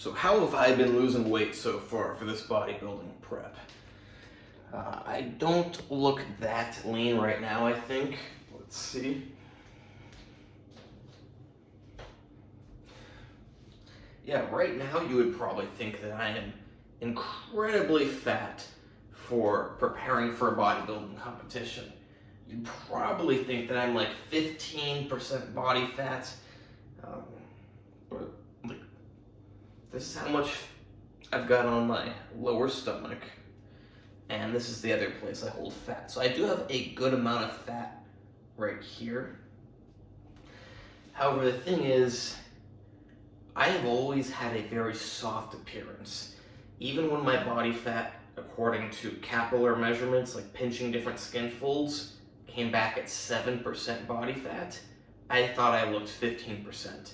So how have I been losing weight so far for this bodybuilding prep? I don't look that lean right now, I think. Let's see. Yeah, right now you would probably think that I am incredibly fat for preparing for a bodybuilding competition. You'd probably think that I'm like 15% body fat. But like, this is how much I've got on my lower stomach. And this is the other place I hold fat. So I do have a good amount of fat right here. However, the thing is, I have always had a very soft appearance. Even when my body fat, according to capillary measurements, like pinching different skin folds, came back at 7% body fat, I thought I looked 15%.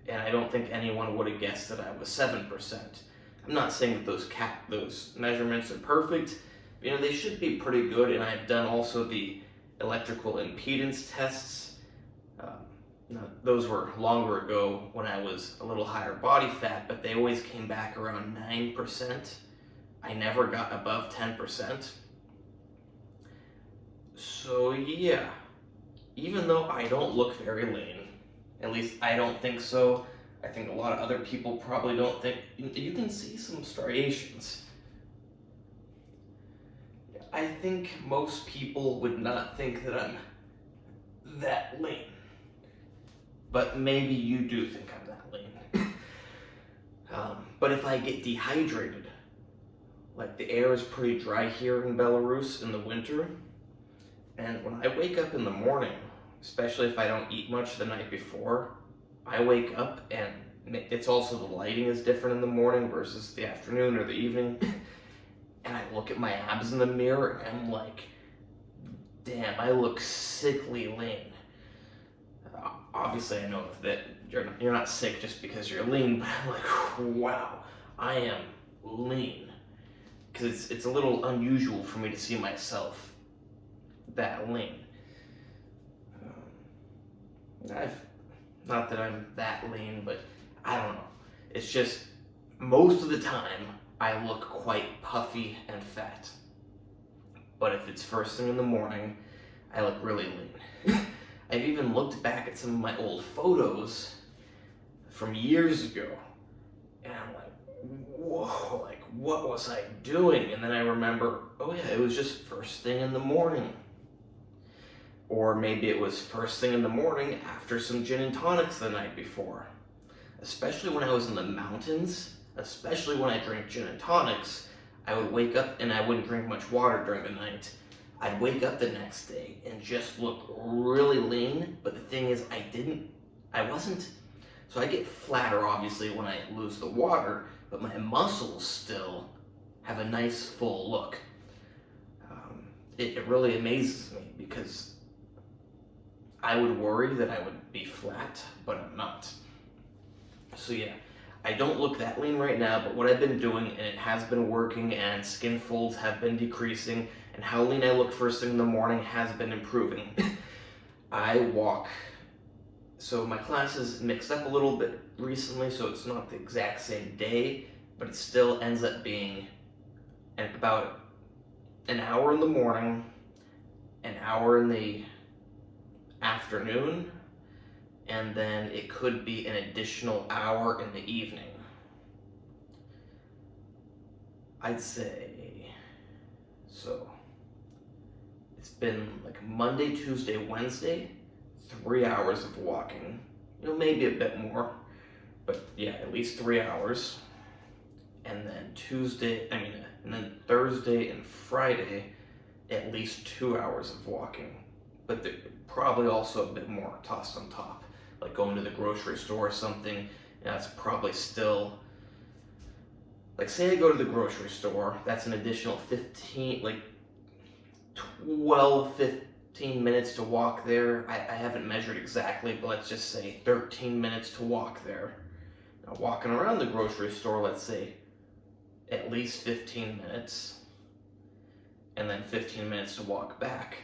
And I don't think anyone would have guessed that I was 7%. I'm not saying that those measurements are perfect. You know, they should be pretty good, and I've done also the electrical impedance tests. Those were longer ago when I was a little higher body fat, but they always came back around 9%. I never got above 10%. So yeah, even though I don't look very lean, at least I don't think so. I think a lot of other people probably don't think. You can see some striations. I think most people would not think that I'm that lean. But maybe you do think I'm that lean. But if I get dehydrated, like the air is pretty dry here in Belarus in the winter, and when I wake up in the morning, especially if I don't eat much the night before, I wake up and it's also the lighting is different in the morning versus the afternoon or the evening. And I look at my abs in the mirror and I'm like, damn, I look sickly lean. Obviously I know that you're not sick just because you're lean, but I'm like, wow, I am lean. Because it's a little unusual for me to see myself that lean. Not that I'm that lean, but I don't know. It's just, most of the time, I look quite puffy and fat. But if it's first thing in the morning, I look really lean. I've even looked back at some of my old photos from years ago, and I'm like, whoa, like, what was I doing? And then I remember, oh yeah, it was just first thing in the morning. Or maybe it was first thing in the morning after some gin and tonics the night before. Especially when I was in the mountains, especially when I drank gin and tonics, I would wake up and I wouldn't drink much water during the night. I'd wake up the next day and just look really lean, but the thing is I wasn't. So I get flatter obviously when I lose the water, but my muscles still have a nice full look. It really amazes me because I would worry that I would be flat, but I'm not. So yeah, I don't look that lean right now, but what I've been doing, and it has been working, and skin folds have been decreasing, and how lean I look first thing in the morning has been improving. I walk, so my classes mixed up a little bit recently, so it's not the exact same day, but it still ends up being about an hour in the morning, an hour in the afternoon, and then it could be an additional hour in the evening. I'd say, so it's been like Monday, Tuesday, Wednesday, 3 hours of walking. You know, maybe a bit more, but yeah, at least 3 hours. And then and then Thursday and Friday, at least 2 hours of walking. But probably also a bit more tossed on top, like going to the grocery store or something. That's probably still, like say I go to the grocery store, that's an additional 12, 15 minutes to walk there. I haven't measured exactly, but let's just say 13 minutes to walk there. Now walking around the grocery store, let's say at least 15 minutes, and then 15 minutes to walk back.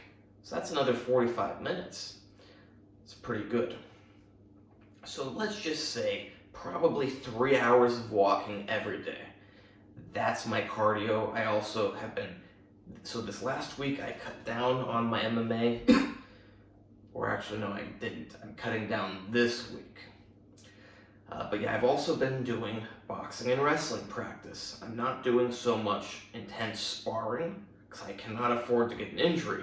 So that's another 45 minutes. It's pretty good. So let's just say probably 3 hours of walking every day. That's my cardio. I also have been, so this last week I cut down on my MMA, or actually no, I didn't. I'm cutting down this week. But yeah, I've also been doing boxing and wrestling practice. I'm not doing so much intense sparring because I cannot afford to get an injury.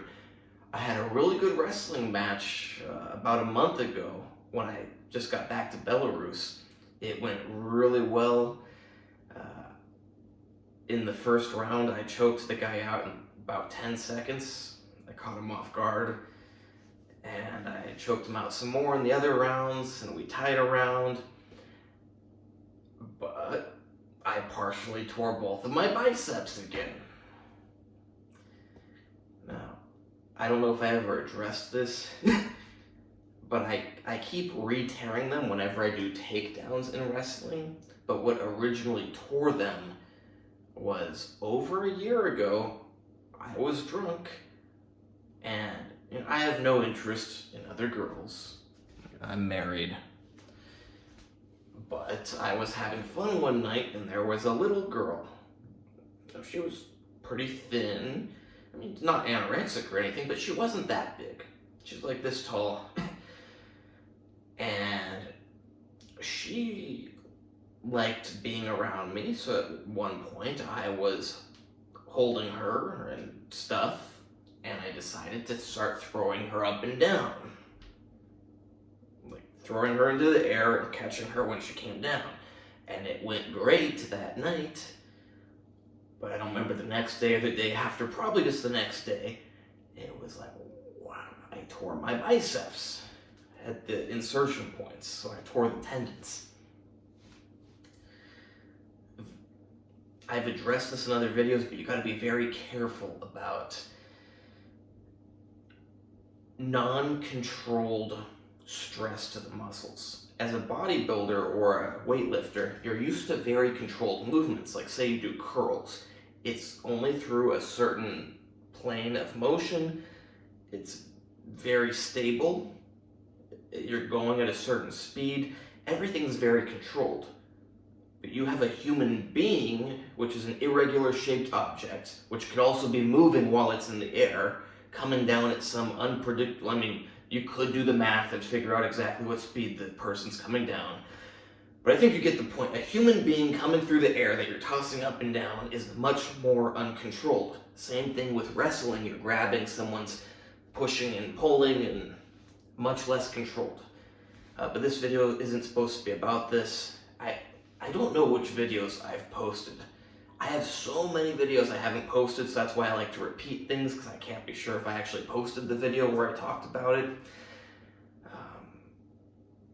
I had a really good wrestling match about a month ago when I just got back to Belarus. It went really well. In the first round, I choked the guy out in about 10 seconds. I caught him off guard. And I choked him out some more in the other rounds, and we tied a round. But I partially tore both of my biceps again. Now, I don't know if I ever addressed this, but I keep re-tearing them whenever I do takedowns in wrestling. But what originally tore them was over a year ago, I was drunk, and I have no interest in other girls. I'm married. But I was having fun one night, and there was a little girl. So she was pretty thin. I mean, not anorexic or anything, but she wasn't that big. She was like this tall. And she liked being around me, so at one point I was holding her and stuff, and I decided to start throwing her up and down. Like throwing her into the air and catching her when she came down. And it went great that night, but I don't remember the next day or the day after, probably just the next day. It was like, wow, I tore my biceps at the insertion points, so I tore the tendons. I've addressed this in other videos, but you gotta be very careful about non-controlled stress to the muscles. As a bodybuilder or a weightlifter, you're used to very controlled movements. Like say you do curls. It's only through a certain plane of motion. It's very stable. You're going at a certain speed. Everything's very controlled. But you have a human being, which is an irregular shaped object, which could also be moving while it's in the air, coming down at some unpredictable, you could do the math and figure out exactly what speed the person's coming down. But I think you get the point. A human being coming through the air that you're tossing up and down is much more uncontrolled. Same thing with wrestling. You're grabbing someone's pushing and pulling and much less controlled. But this video isn't supposed to be about this. I don't know which videos I've posted. I have so many videos I haven't posted, so that's why I like to repeat things, because I can't be sure if I actually posted the video where I talked about it.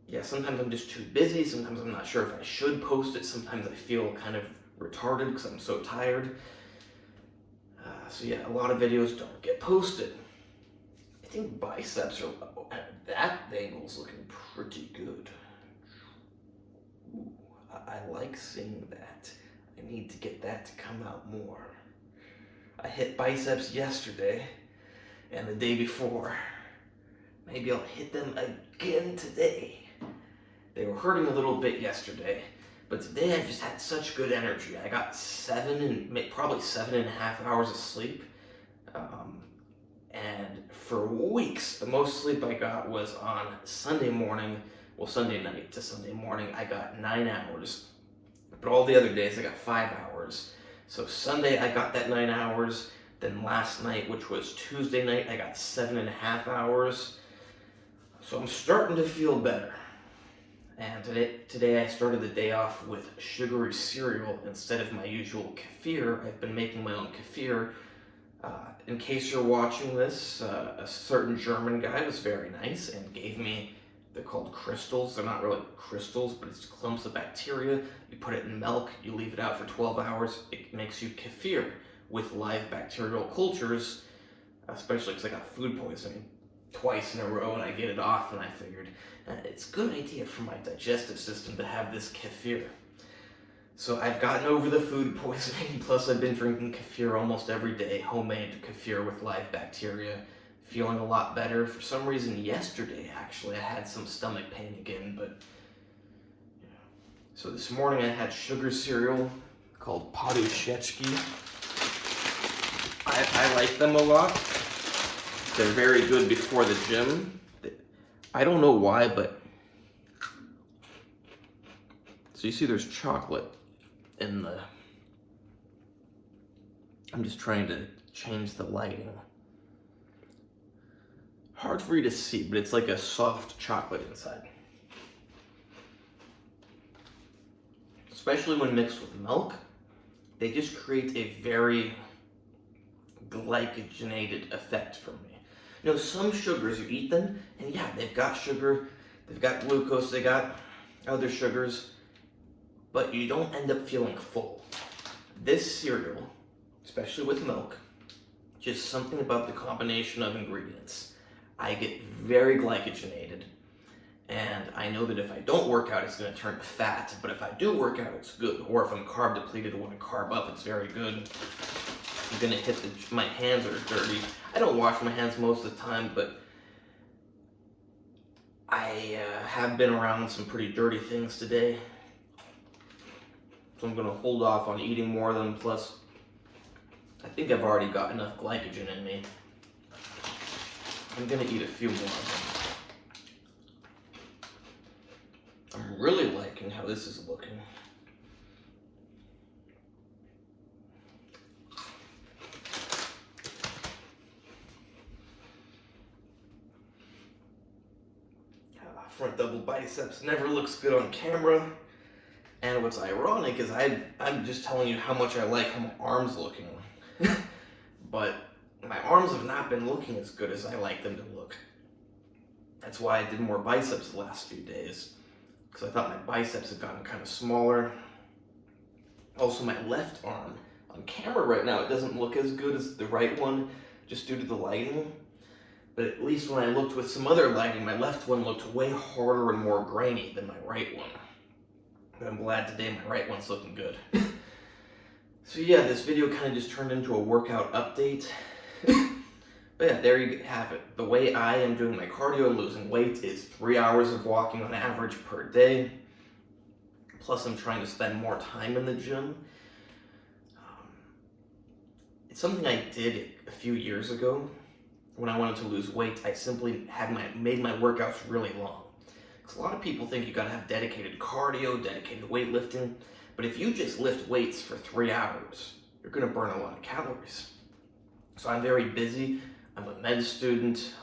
Yeah, sometimes I'm just too busy, sometimes I'm not sure if I should post it, sometimes I feel kind of retarded because I'm so tired. So yeah, a lot of videos don't get posted. I think biceps are, that angle's looking pretty good. Ooh, I like seeing that. I need to get that to come out more. I hit biceps yesterday and the day before. Maybe I'll hit them again today. They were hurting a little bit yesterday, but today I just had such good energy. I got probably 7.5 hours of sleep. And for weeks, the most sleep I got was on Sunday night to Sunday morning, I got 9 hours. But all the other days I got 5 hours. So Sunday I got that 9 hours. Then last night, which was Tuesday night, I got 7.5 hours. So I'm starting to feel better. And today I started the day off with sugary cereal instead of my usual kefir. I've been making my own kefir. In case you're watching this, a certain German guy was very nice and gave me, they're called crystals. They're not really crystals, but it's clumps of bacteria. You put it in milk, you leave it out for 12 hours, it makes you kefir with live bacterial cultures, especially because I got food poisoning twice in a row and I get it off, and I figured it's a good idea for my digestive system to have this kefir. So I've gotten over the food poisoning, plus I've been drinking kefir almost every day, homemade kefir with live bacteria, feeling a lot better. For some reason yesterday, actually, I had some stomach pain again, but So this morning I had sugar cereal called Paduszewski. I like them a lot. They're very good before the gym. I don't know why, but... So you see there's chocolate in the... I'm just trying to change the lighting. Hard for you to see, but it's like a soft chocolate inside. Especially when mixed with milk, they just create a very glycogenated effect for me. You know, some sugars, you eat them, and yeah, they've got sugar, they've got glucose, they got other sugars, but you don't end up feeling full. This cereal, especially with milk, just something about the combination of ingredients. I get very glycogenated, and I know that if I don't work out, it's going to turn to fat, but if I do work out, it's good. Or if I'm carb depleted, when I carb up, it's very good. I'm going to hit my hands are dirty. I don't wash my hands most of the time, but I have been around some pretty dirty things today. So I'm going to hold off on eating more of them, plus I think I've already got enough glycogen in me. I'm going to eat a few more of them. I'm really liking how this is looking. Front double biceps never looks good on camera. And what's ironic is I'm just telling you how much I like how my arms looking. But my arms have not been looking as good as I like them to look. That's why I did more biceps the last few days. Because I thought my biceps had gotten kind of smaller. Also, my left arm, on camera right now, it doesn't look as good as the right one, just due to the lighting. But at least when I looked with some other lighting, my left one looked way harder and more grainy than my right one. But I'm glad today my right one's looking good. So yeah, this video kind of just turned into a workout update. But yeah, there you have it. The way I am doing my cardio and losing weight is 3 hours of walking on average per day. Plus I'm trying to spend more time in the gym. It's something I did a few years ago. When I wanted to lose weight, I simply made my workouts really long. Because a lot of people think you gotta have dedicated cardio, dedicated weightlifting, but if you just lift weights for 3 hours, you're gonna burn a lot of calories. So I'm very busy. I'm a med student.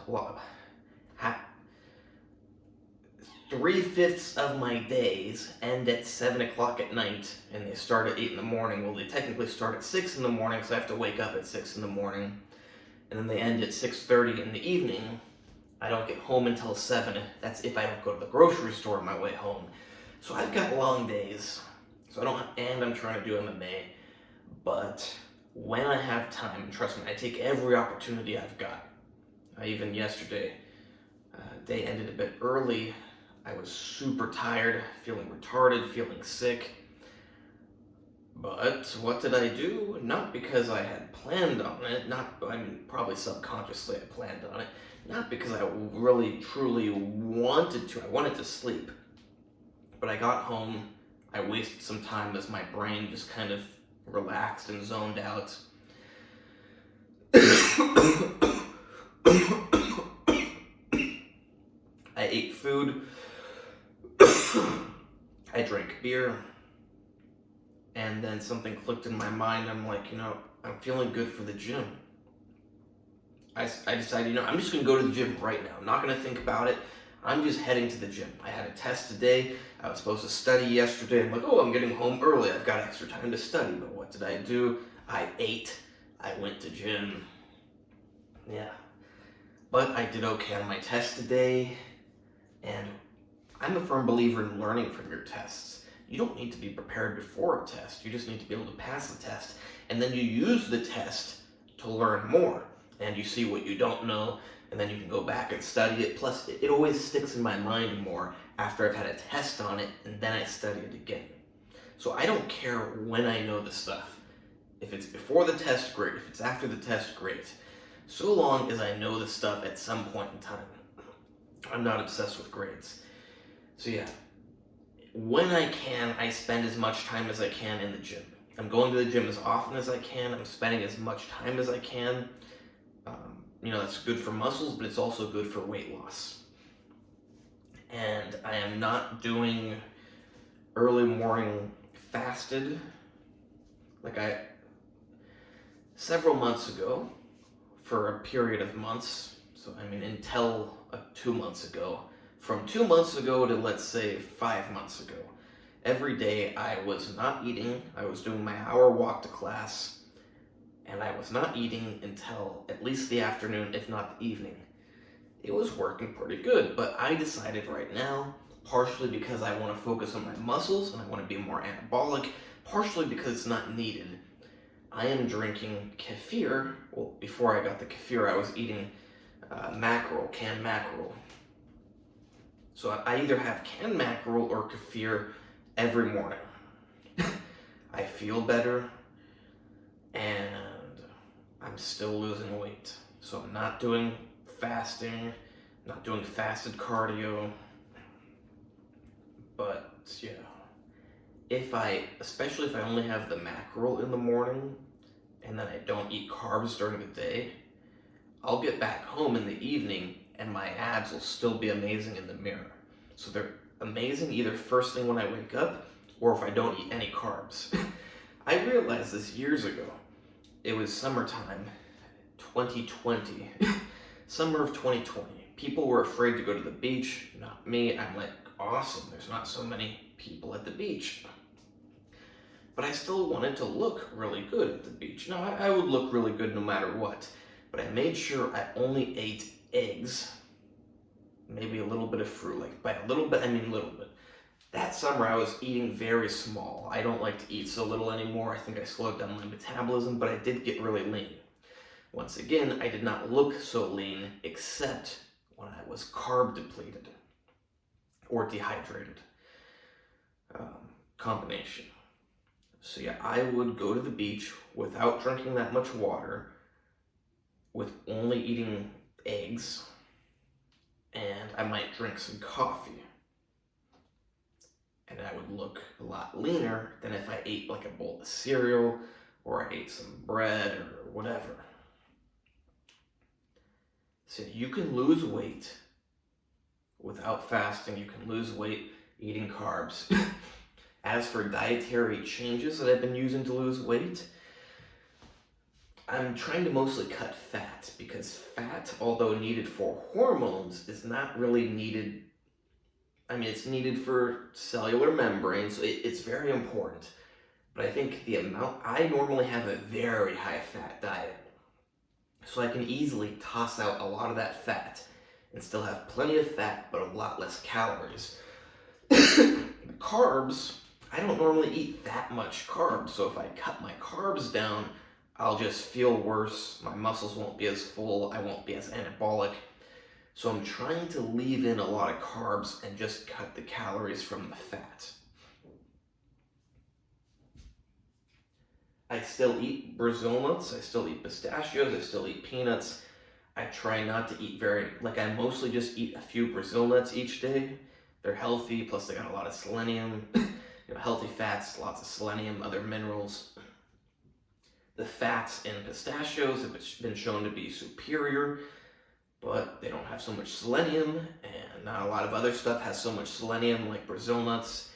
3/5 of my days end at 7 o'clock at night, and they start at 8 in the morning. Well, they technically start at 6 in the morning, because I have to wake up at 6 in the morning. And then they end at 6:30 in the evening. I don't get home until 7. That's if I don't go to the grocery store on my way home. So I've got long days. So I'm trying to do MMA. But when I have time, trust me, I take every opportunity I've got. Even yesterday, day ended a bit early. I was super tired, feeling retarded, feeling sick. But what did I do? Not because I had planned on it, probably subconsciously I planned on it, not because I really, truly wanted to. I wanted to sleep. But I got home, I wasted some time as my brain just kind of relaxed and zoned out. I ate food. I drank beer. And then something clicked in my mind. I'm like, I'm feeling good for the gym. I decided, I'm just going to go to the gym right now. I'm not going to think about it. I'm just heading to the gym. I had a test today. I was supposed to study yesterday. I'm like, I'm getting home early. I've got extra time to study. But what did I do? I ate. I went to gym. Yeah. But I did okay on my test today. And I'm a firm believer in learning from your tests. You don't need to be prepared before a test. You just need to be able to pass the test. And then you use the test to learn more. And you see what you don't know, and then you can go back and study it. Plus, it always sticks in my mind more after I've had a test on it, and then I study it again. So I don't care when I know the stuff. If it's before the test, great. If it's after the test, great. So long as I know the stuff at some point in time. I'm not obsessed with grades. So yeah. when I can, I spend as much time as I can in the gym. I'm going to the gym as often as I can. I'm spending as much time as I can. That's good for muscles, but it's also good for weight loss. And I am not doing early morning fasted. Several months ago, for a period of months, until 2 months ago, from 2 months ago to, let's say, 5 months ago, every day I was not eating. I was doing my hour walk to class, and I was not eating until at least the afternoon, if not the evening. It was working pretty good, but I decided right now, partially because I want to focus on my muscles and I want to be more anabolic, partially because it's not needed, I am drinking kefir. Well, before I got the kefir, I was eating canned mackerel. So I either have canned mackerel or kefir every morning. I feel better, and I'm still losing weight. So I'm not doing fasting, not doing fasted cardio. But yeah, especially if I only have the mackerel in the morning and then I don't eat carbs during the day, I'll get back home in the evening and my abs will still be amazing in the mirror. So they're amazing either first thing when I wake up or if I don't eat any carbs. I realized this years ago. It was summertime, 2020, summer of 2020. People were afraid to go to the beach, not me. I'm like, awesome, there's not so many people at the beach. But I still wanted to look really good at the beach. Now, I would look really good no matter what, but I made sure I only ate eggs, maybe a little bit of fruit. Like, by a little bit, I mean little bit. That summer, I was eating very small. I don't like to eat so little anymore. I think I slowed down my metabolism, but I did get really lean. Once again, I did not look so lean except when I was carb depleted or dehydrated. Combination. So yeah, I would go to the beach without drinking that much water, with only eating eggs, and I might drink some coffee. And I would look a lot leaner than if I ate like a bowl of cereal or I ate some bread or whatever. So you can lose weight without fasting. You can lose weight eating carbs. As for dietary changes that I've been using to lose weight, I'm trying to mostly cut fat, because fat, although needed for hormones, is not really needed. It's needed for cellular membrane, so it's very important. But I think I normally have a very high fat diet. So I can easily toss out a lot of that fat and still have plenty of fat, but a lot less calories. Carbs, I don't normally eat that much carbs, so if I cut my carbs down, I'll just feel worse. My muscles won't be as full. I won't be as anabolic. So I'm trying to leave in a lot of carbs and just cut the calories from the fat. I still eat Brazil nuts, I still eat pistachios, I still eat peanuts. I try not to eat I mostly just eat a few Brazil nuts each day. They're healthy, plus they got a lot of selenium, healthy fats, lots of selenium, other minerals. The fats in pistachios have been shown to be superior, but they don't have so much selenium, and not a lot of other stuff has so much selenium like Brazil nuts.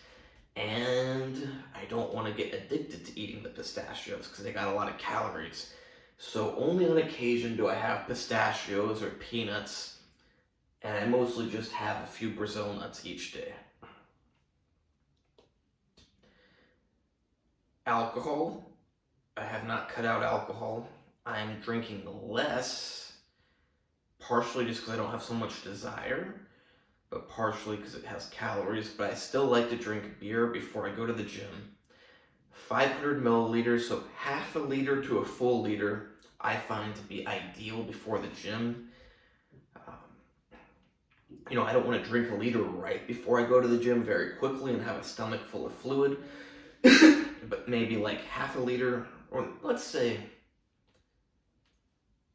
And I don't want to get addicted to eating the pistachios because they got a lot of calories. So only on occasion do I have pistachios or peanuts, and I mostly just have a few Brazil nuts each day. Alcohol. I have not cut out alcohol. I'm drinking less, partially just because I don't have so much desire, but partially because it has calories. But I still like to drink beer before I go to the gym. 500 milliliters, so half a liter to a full liter, I find to be ideal before the gym. I don't want to drink a liter right before I go to the gym very quickly and have a stomach full of fluid. But maybe like half a liter, or let's say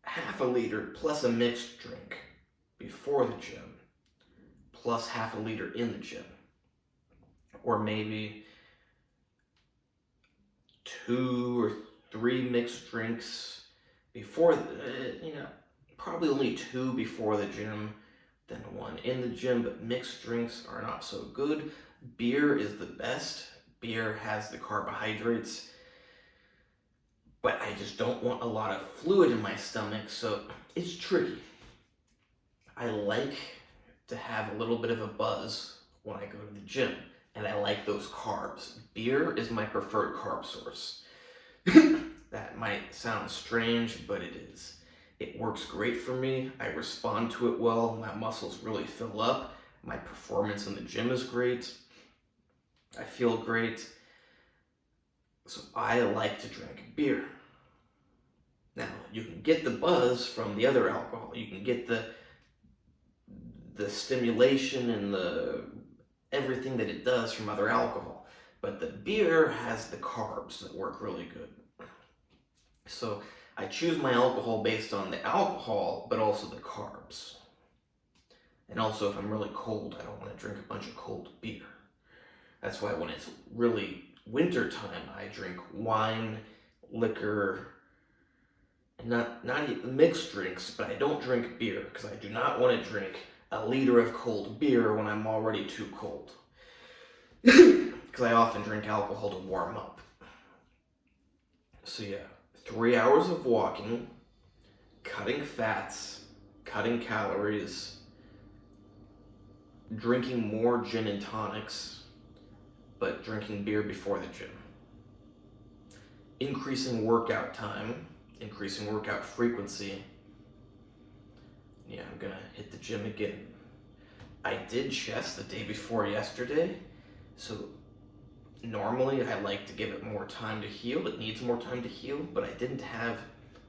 half a liter plus a mixed drink before the gym, plus half a liter in the gym. or maybe 2 or 3 mixed drinks before, probably only 2 before the gym, then 1 in the gym, but mixed drinks are not so good. Beer is the best. Beer has the carbohydrates, but I just don't want a lot of fluid in my stomach, so it's tricky. I like to have a little bit of a buzz when I go to the gym, and I like those carbs. Beer is my preferred carb source. That might sound strange, but it is. It works great for me. I respond to it well. My muscles really fill up. My performance in the gym is great. I feel great. So I like to drink beer. Now, you can get the buzz from the other alcohol. You can get the stimulation and the everything that it does from other alcohol. But the beer has the carbs that work really good. So I choose my alcohol based on the alcohol, but also the carbs. And also, if I'm really cold, I don't want to drink a bunch of cold beer. That's why when it's really winter time, I drink wine, liquor, and not even mixed drinks, but I don't drink beer because I do not want to drink a liter of cold beer when I'm already too cold. Because I often drink alcohol to warm up. So yeah, 3 hours of walking, cutting fats, cutting calories, drinking more gin and tonics, but drinking beer before the gym. Increasing workout time, increasing workout frequency. Yeah, I'm gonna hit the gym again. I did chest the day before yesterday, so normally I like to give it more time to heal. It needs more time to heal, but I didn't have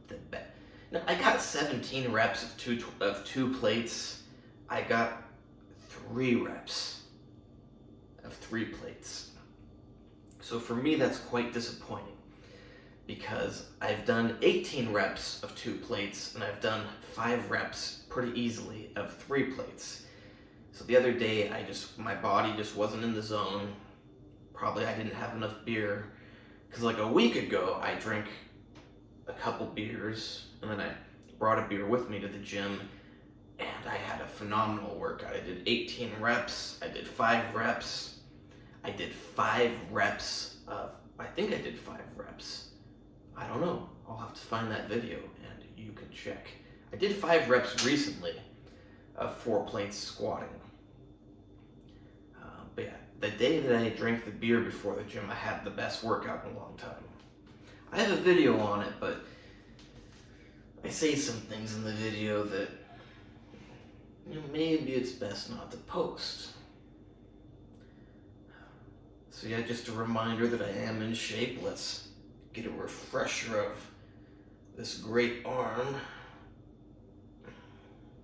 the best. No, I got 17 reps of two plates. I got 3 reps of 3 plates. So for me, that's quite disappointing because I've done 18 reps of 2 plates and I've done 5 reps pretty easily of 3 plates. So the other day, my body just wasn't in the zone. Probably I didn't have enough beer. Because like a week ago, I drank a couple beers and then I brought a beer with me to the gym and I had a phenomenal workout. I did 18 reps, I did 5 reps, I did 5 reps of, I think I did 5 reps. I don't know, I'll have to find that video and you can check. I did 5 reps recently of 4 plates squatting. But yeah, the day that I drank the beer before the gym, I had the best workout in a long time. I have a video on it, but I say some things in the video that, maybe it's best not to post. So yeah, just a reminder that I am in shape. Let's get a refresher of this great arm.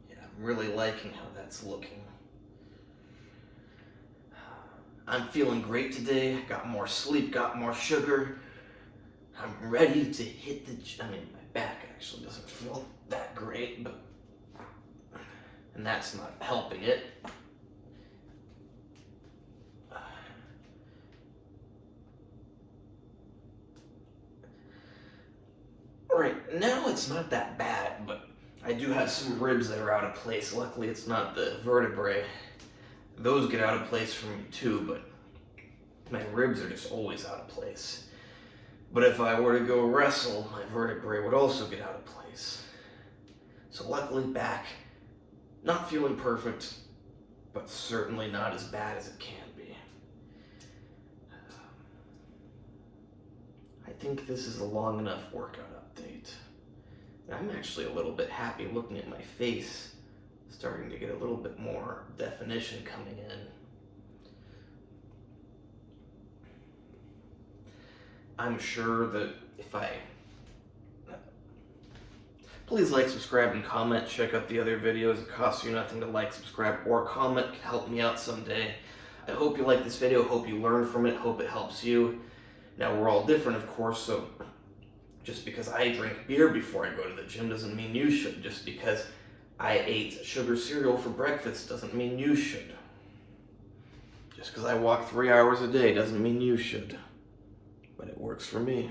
Yeah, I'm really liking how that's looking. I'm feeling great today. Got more sleep, got more sugar. I'm ready to hit the gym. My back actually doesn't feel that great, and that's not helping it. Alright, now it's not that bad, but I do have some ribs that are out of place. Luckily, it's not the vertebrae. Those get out of place for me too, but my ribs are just always out of place. But if I were to go wrestle, my vertebrae would also get out of place. So luckily back, not feeling perfect, but certainly not as bad as it can be. I think this is a long enough workout update. I'm actually a little bit happy looking at my face. Starting to get a little bit more definition coming in. I'm sure that please like, subscribe, and comment. Check out the other videos. It costs you nothing to like, subscribe, or comment. It can help me out someday. I hope you like this video. Hope you learn from it. Hope it helps you. Now, we're all different, of course, so just because I drink beer before I go to the gym doesn't mean you should. Just because I ate sugar cereal for breakfast doesn't mean you should. Just because I walk 3 hours a day doesn't mean you should. But it works for me.